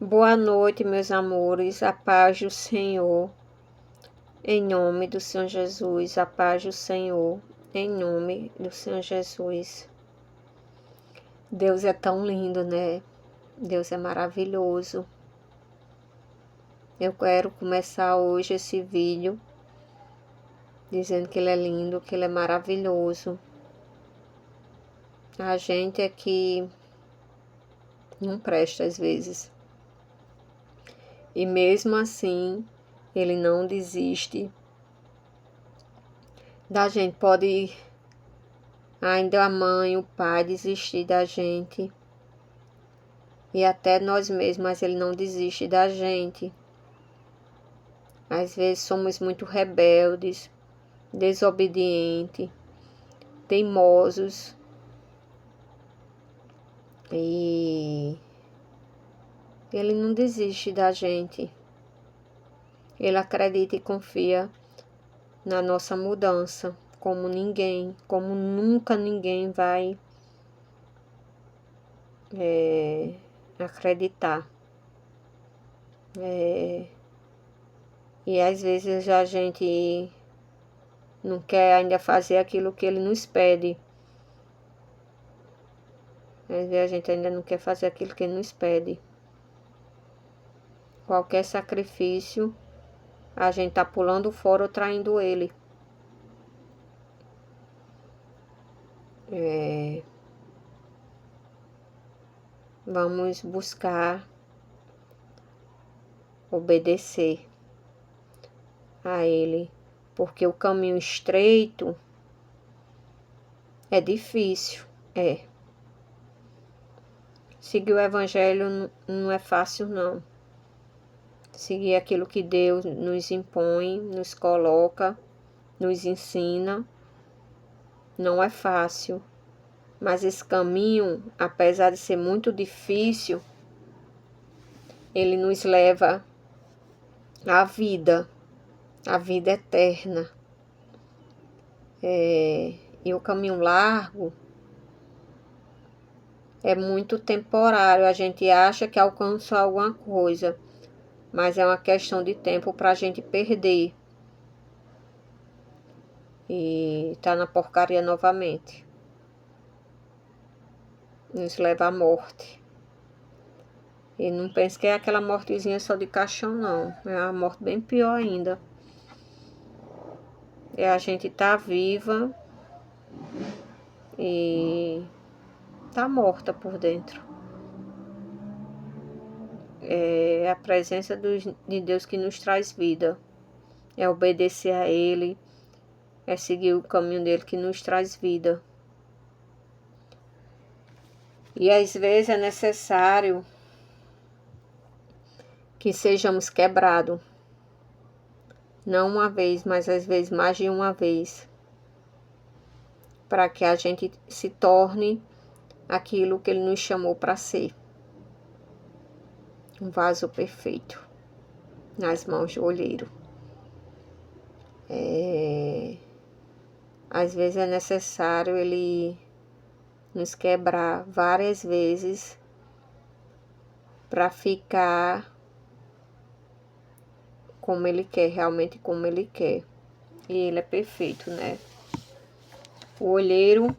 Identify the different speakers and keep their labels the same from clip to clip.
Speaker 1: Boa noite, meus amores, a paz do Senhor, em nome do Senhor Jesus, a paz do Senhor, em nome do Senhor Jesus. Deus é tão lindo, né? Deus é maravilhoso. Eu quero começar hoje esse vídeo dizendo que Ele é lindo, que Ele é maravilhoso. A gente é que não presta às vezes. E mesmo assim, Ele não desiste da gente. Pode ainda a mãe, o pai desistir da gente. E até nós mesmos, mas Ele não desiste da gente. Às vezes somos muito rebeldes, desobedientes, teimosos. E Ele não desiste da gente. Ele acredita e confia na nossa mudança, como ninguém, como nunca ninguém vai acreditar. E às vezes a gente não quer ainda fazer aquilo que Ele nos pede. Às vezes a gente ainda não quer fazer aquilo que Ele nos pede. Qualquer sacrifício, a gente tá pulando fora ou traindo Ele. Vamos buscar obedecer a Ele, porque o caminho estreito é difícil, Seguir o Evangelho não é fácil, não. Seguir aquilo que Deus nos impõe, nos coloca, nos ensina, não é fácil. Mas esse caminho, apesar de ser muito difícil, ele nos leva à vida eterna. E o caminho largo é muito temporário. A gente acha que alcançou alguma coisa, mas é uma questão de tempo para a gente perder. E tá na porcaria novamente. Nos leva à morte. E não pense que é aquela mortezinha só de caixão, não. É uma morte bem pior ainda. É a gente tá viva e tá morta por dentro. É a presença de Deus que nos traz vida. É obedecer a Ele. É seguir o caminho dele que nos traz vida. E às vezes é necessário que sejamos quebrados. Não uma vez, mas às vezes mais de uma vez. Para que a gente se torne aquilo que Ele nos chamou para ser. Um vaso perfeito nas mãos do olheiro. Às vezes é necessário Ele nos quebrar várias vezes para ficar como Ele quer, realmente como Ele quer. E Ele é perfeito, né? O olheiro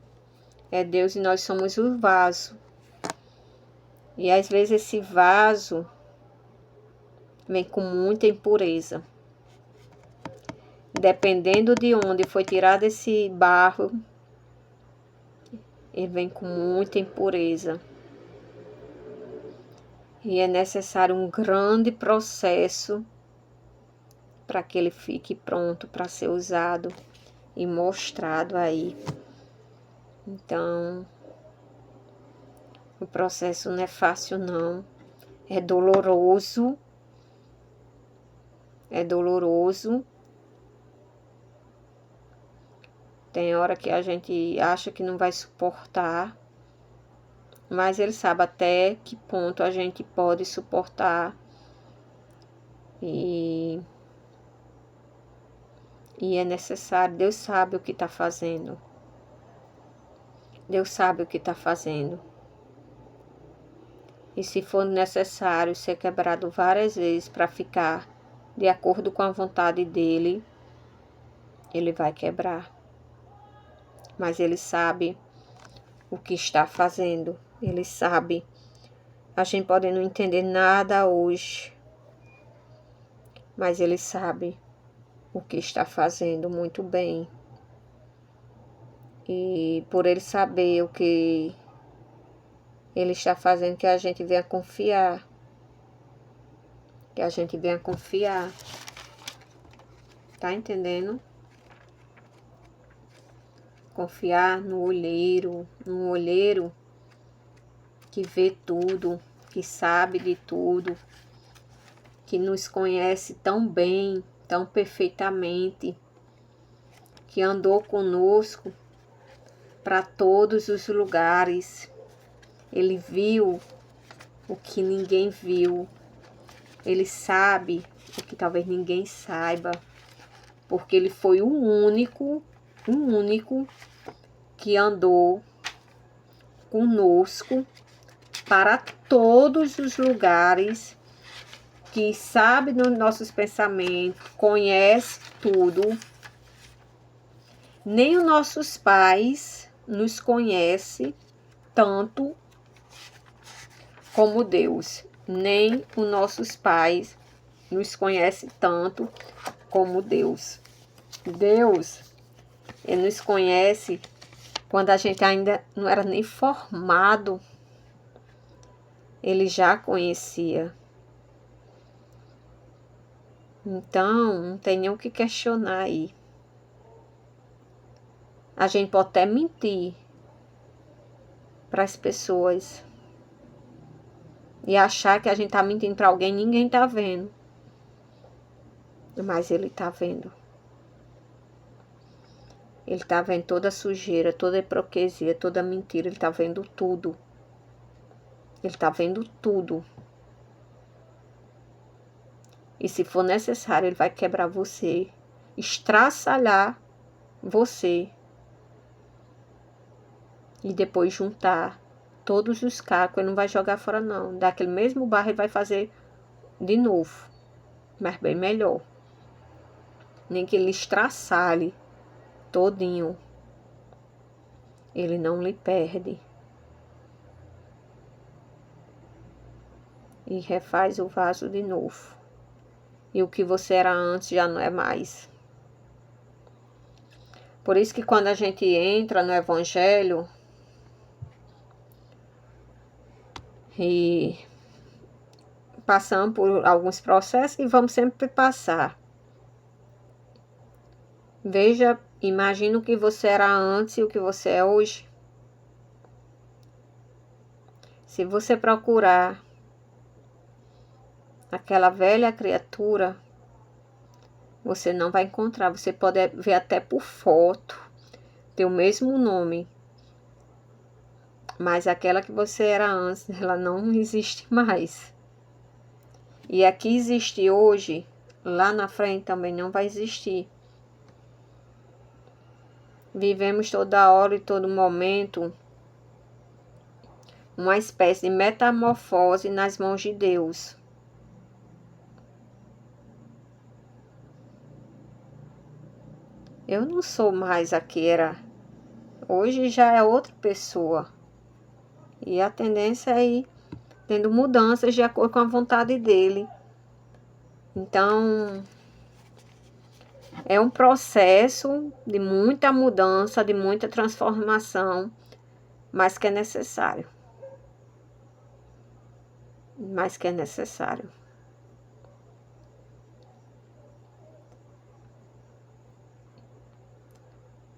Speaker 1: é Deus e nós somos o vaso. E às vezes esse vaso vem com muita impureza. Dependendo de onde foi tirado esse barro, ele vem com muita impureza. E é necessário um grande processo para que ele fique pronto para ser usado e mostrado aí. Então, o processo não é fácil, não. É doloroso. É doloroso. Tem hora que a gente acha que não vai suportar. Mas Ele sabe até que ponto a gente pode suportar. E é necessário. Deus sabe o que está fazendo. Deus sabe o que está fazendo. E se for necessário ser quebrado várias vezes para ficar de acordo com a vontade dele, ele vai quebrar. Mas ele sabe o que está fazendo. Ele sabe. A gente pode não entender nada hoje, mas ele sabe o que está fazendo muito bem. E por ele saber o que ele está fazendo, que a gente venha confiar. Que a gente venha confiar. Tá entendendo? Confiar no olheiro. Um olheiro que vê tudo, que sabe de tudo, que nos conhece tão bem, tão perfeitamente, que andou conosco para todos os lugares. Ele viu o que ninguém viu. Ele sabe o que talvez ninguém saiba, porque ele foi o único que andou conosco para todos os lugares, que sabe dos nossos pensamentos, conhece tudo. Nem os nossos pais nos conhecem tanto como Deus. Nem os nossos pais nos conhecem tanto como Deus. Deus, ele nos conhece quando a gente ainda não era nem formado. Ele já conhecia. Então, não tem nem o que questionar aí. A gente pode até mentir para as pessoas e achar que a gente tá mentindo para alguém, ninguém tá vendo. Mas ele tá vendo. Ele tá vendo toda a sujeira, toda a hipocrisia, toda a mentira. Ele tá vendo tudo. Ele tá vendo tudo. E se for necessário, ele vai quebrar você, estraçalhar você. E depois juntar todos os cacos. Ele não vai jogar fora, não. Daquele mesmo barro ele vai fazer de novo. Mas bem melhor. Nem que ele estraçalhe todinho. Ele não lhe perde. E refaz o vaso de novo. E o que você era antes já não é mais. Por isso que quando a gente entra no Evangelho e passamos por alguns processos e vamos sempre passar. Veja, imagina o que você era antes e o que você é hoje. Se você procurar aquela velha criatura, você não vai encontrar. Você pode ver até por foto, tem o mesmo nome. Mas aquela que você era antes, ela não existe mais. E a que existe hoje, lá na frente também não vai existir. Vivemos toda hora e todo momento uma espécie de metamorfose nas mãos de Deus. Eu não sou mais a que era. Hoje já é outra pessoa. E a tendência é ir tendo mudanças de acordo com a vontade dele. Então, é um processo de muita mudança, de muita transformação, mas que é necessário. Mas que é necessário.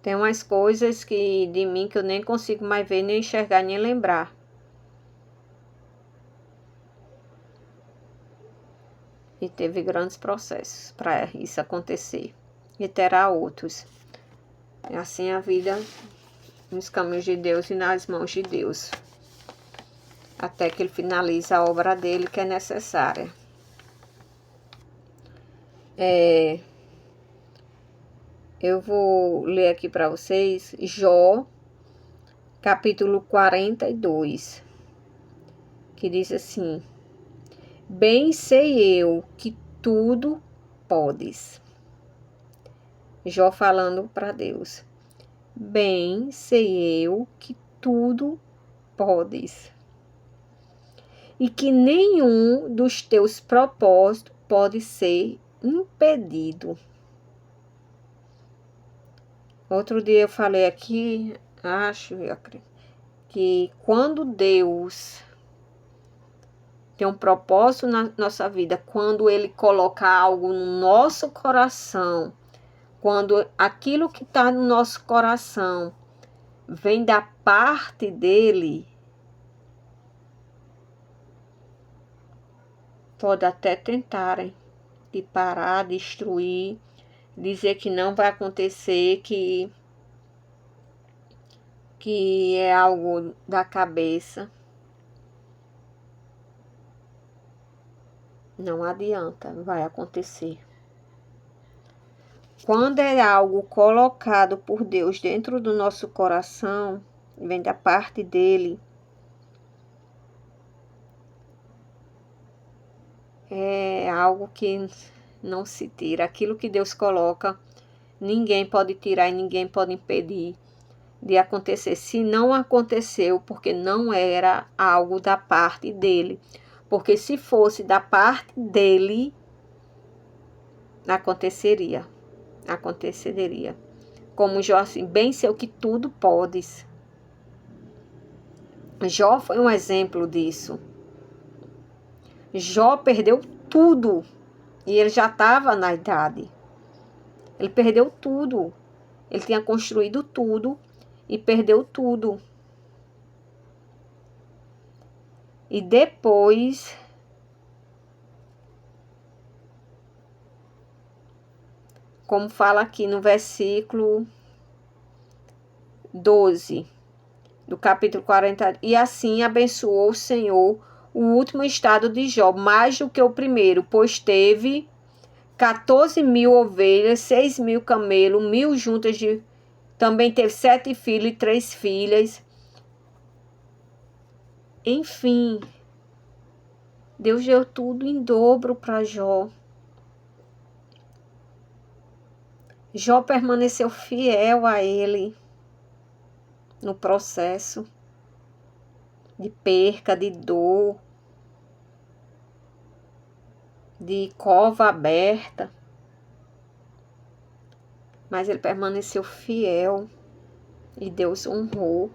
Speaker 1: Tem umas coisas que de mim que eu nem consigo mais ver, nem enxergar, nem lembrar. E teve grandes processos para isso acontecer. E terá outros. É assim a vida nos caminhos de Deus e nas mãos de Deus. Até que ele finalize a obra dele que é necessária. Eu vou ler aqui para vocês Jó, capítulo 42. que diz assim: bem sei eu que tudo podes. Jó falando para Deus: bem sei eu que tudo podes, e que nenhum dos teus propósitos pode ser impedido. Outro dia eu falei aqui, que quando Deus tem um propósito na nossa vida, quando Ele coloca algo no nosso coração, quando aquilo que está no nosso coração vem da parte dEle, pode até tentarem de parar, destruir, dizer que não vai acontecer, que é algo da cabeça. Não adianta, vai acontecer. Quando é algo colocado por Deus dentro do nosso coração, vem da parte dele, é algo que não se tira. Aquilo que Deus coloca, ninguém pode tirar e ninguém pode impedir de acontecer. Se não aconteceu, porque não era algo da parte dele. Porque se fosse da parte dele, aconteceria. Como Jó, assim, bem sei que tudo podes. Jó foi um exemplo disso. Jó perdeu tudo. E ele já estava na idade. Ele perdeu tudo. Ele tinha construído tudo e perdeu tudo. E depois, como fala aqui no versículo 12 do capítulo 40, e assim abençoou o Senhor o último estado de Jó, mais do que o primeiro, pois teve 14.000 ovelhas, 6.000 camelos, 1.000 juntas de... Também teve 7 filhos e 3 filhas. Enfim, Deus deu tudo em dobro para Jó. Jó permaneceu fiel a ele no processo de perca, de dor, de cova aberta. Mas ele permaneceu fiel e Deus honrou.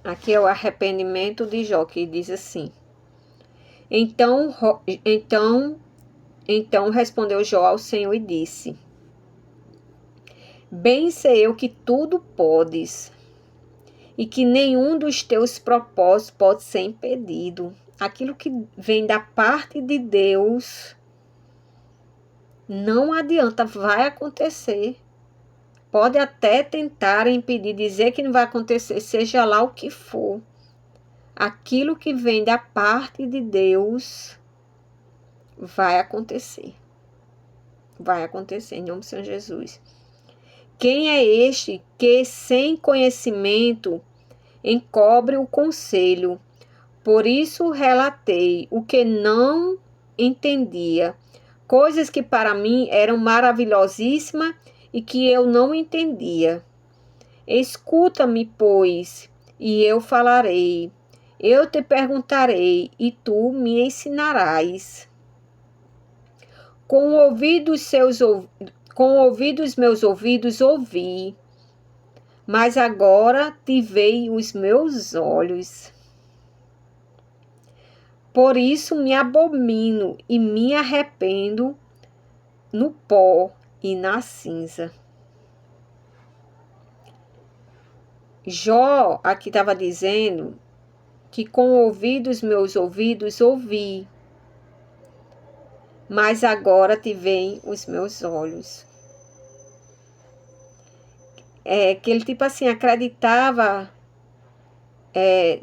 Speaker 1: Aqui é o arrependimento de Jó, que diz assim: Então respondeu Jó ao Senhor e disse: bem sei eu que tudo podes, e que nenhum dos teus propósitos pode ser impedido. Aquilo que vem da parte de Deus, não adianta, vai acontecer. Pode até tentar impedir, dizer que não vai acontecer, seja lá o que for. Aquilo que vem da parte de Deus vai acontecer. Vai acontecer, em nome do Senhor Jesus. Quem é este que, sem conhecimento, encobre o conselho? Por isso relatei o que não entendia, coisas que para mim eram maravilhosíssimas e que eu não entendia. Escuta-me, pois, e eu falarei. Eu te perguntarei, e tu me ensinarás. Com ouvidos meus ouvidos ouvi, mas agora te veem os meus olhos. Por isso me abomino e me arrependo no pó e na cinza. Jó aqui estava dizendo que com meus ouvidos ouvi, mas agora te veem os meus olhos. Que ele tipo assim acreditava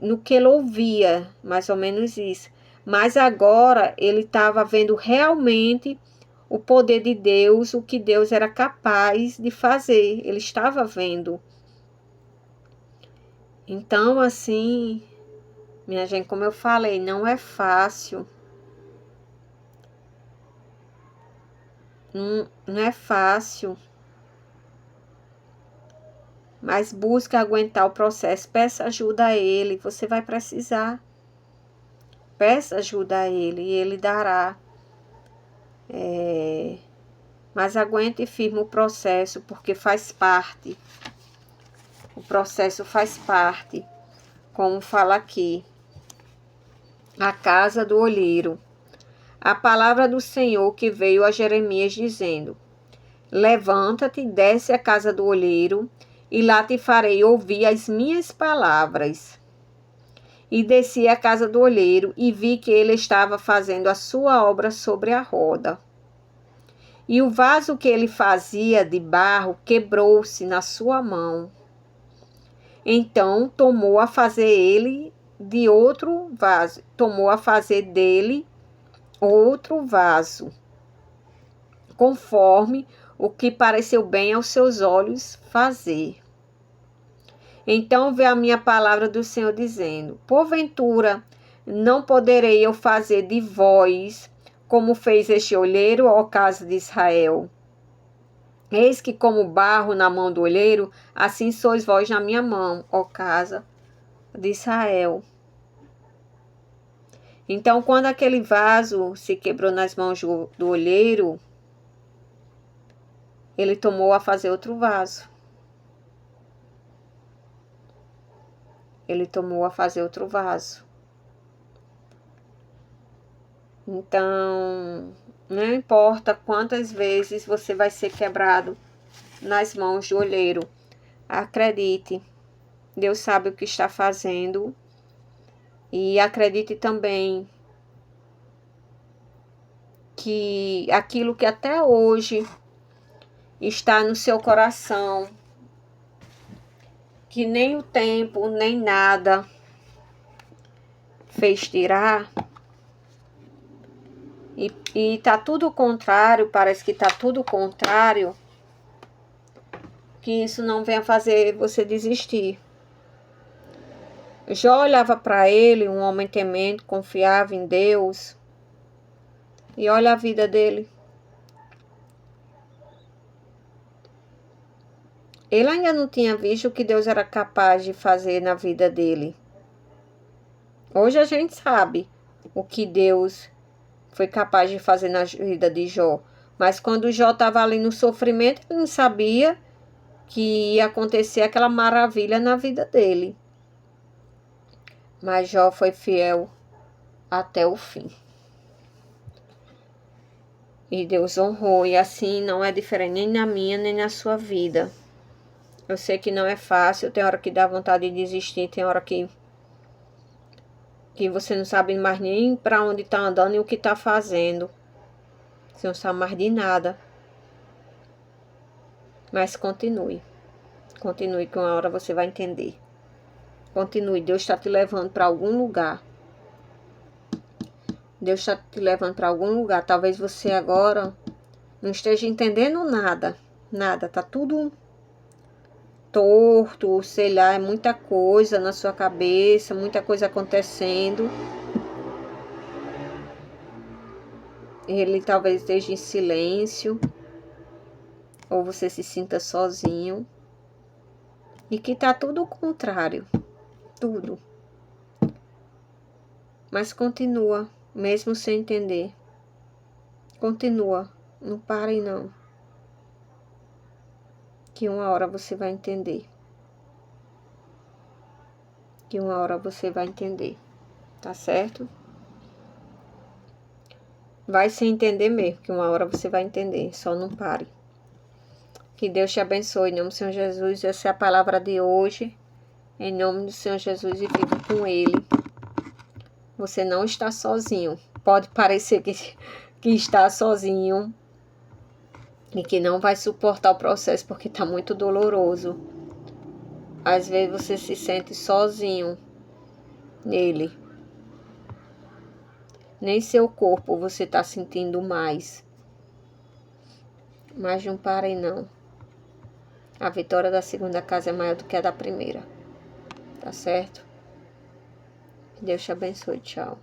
Speaker 1: no que ele ouvia, mais ou menos isso. Mas agora ele estava vendo realmente o poder de Deus, o que Deus era capaz de fazer. Ele estava vendo. Então, assim, minha gente, como eu falei, não é fácil. Não é fácil. Mas busque aguentar o processo. Peça ajuda a Ele. Você vai precisar. Peça ajuda a Ele e Ele dará. Mas aguente firme o processo, porque faz parte. O processo faz parte. Como fala aqui. A casa do olheiro. A palavra do Senhor que veio a Jeremias dizendo: Levanta-te, desce à casa do olheiro, e lá te farei ouvir as minhas palavras. E desci à casa do olheiro, e vi que ele estava fazendo a sua obra sobre a roda. E o vaso que ele fazia de barro quebrou-se na sua mão. Então tomou a fazer ele de outro vaso, tomou a fazer dele outro vaso, conforme o que pareceu bem aos seus olhos fazer. Então veio a minha palavra do Senhor dizendo: Porventura, não poderei eu fazer de vós, como fez este olheiro, ó casa de Israel? Eis que como barro na mão do olheiro, assim sois vós na minha mão, ó casa de Israel. Então, quando aquele vaso se quebrou nas mãos do olheiro, ele tomou a fazer outro vaso. Ele tomou a fazer outro vaso. Então, não importa quantas vezes você vai ser quebrado nas mãos do olheiro. Acredite, Deus sabe o que está fazendo. E acredite também que aquilo que até hoje está no seu coração, que nem o tempo, nem nada fez tirar, e tá tudo contrário, parece que tá tudo contrário, que isso não venha fazer você desistir. Jó olhava para ele, um homem temente, confiava em Deus, e olha a vida dele. Ele ainda não tinha visto o que Deus era capaz de fazer na vida dele. Hoje a gente sabe o que Deus foi capaz de fazer na vida de Jó. Mas quando Jó estava ali no sofrimento, ele não sabia que ia acontecer aquela maravilha na vida dele. Mas Jó foi fiel até o fim. E Deus honrou. E assim não é diferente nem na minha, nem na sua vida. Eu sei que não é fácil. Tem hora que dá vontade de desistir. Tem hora que você não sabe mais nem para onde está andando e o que está fazendo. Você não sabe mais de nada. Mas continue. Continue que uma hora você vai entender. Continue. Deus está te levando para algum lugar. Deus está te levando para algum lugar. Talvez você agora não esteja entendendo nada. Nada. Tá tudo torto, sei lá, é muita coisa na sua cabeça, muita coisa acontecendo. Ele talvez esteja em silêncio, ou você se sinta sozinho. E que tá tudo o contrário, tudo. Mas continua, mesmo sem entender. Continua, não pare não. Que uma hora você vai entender. Que uma hora você vai entender, tá certo? Vai se entender mesmo, que uma hora você vai entender, só não pare. Que Deus te abençoe, em nome do Senhor Jesus. Essa é a palavra de hoje, em nome do Senhor Jesus, e fica com Ele. Você não está sozinho. Pode parecer que está sozinho e que não vai suportar o processo porque está muito doloroso. Às vezes você se sente sozinho nele. Nem seu corpo você está sentindo mais. Mas não parem não. A vitória da segunda casa é maior do que a da primeira. tá certo? Que Deus te abençoe. Tchau.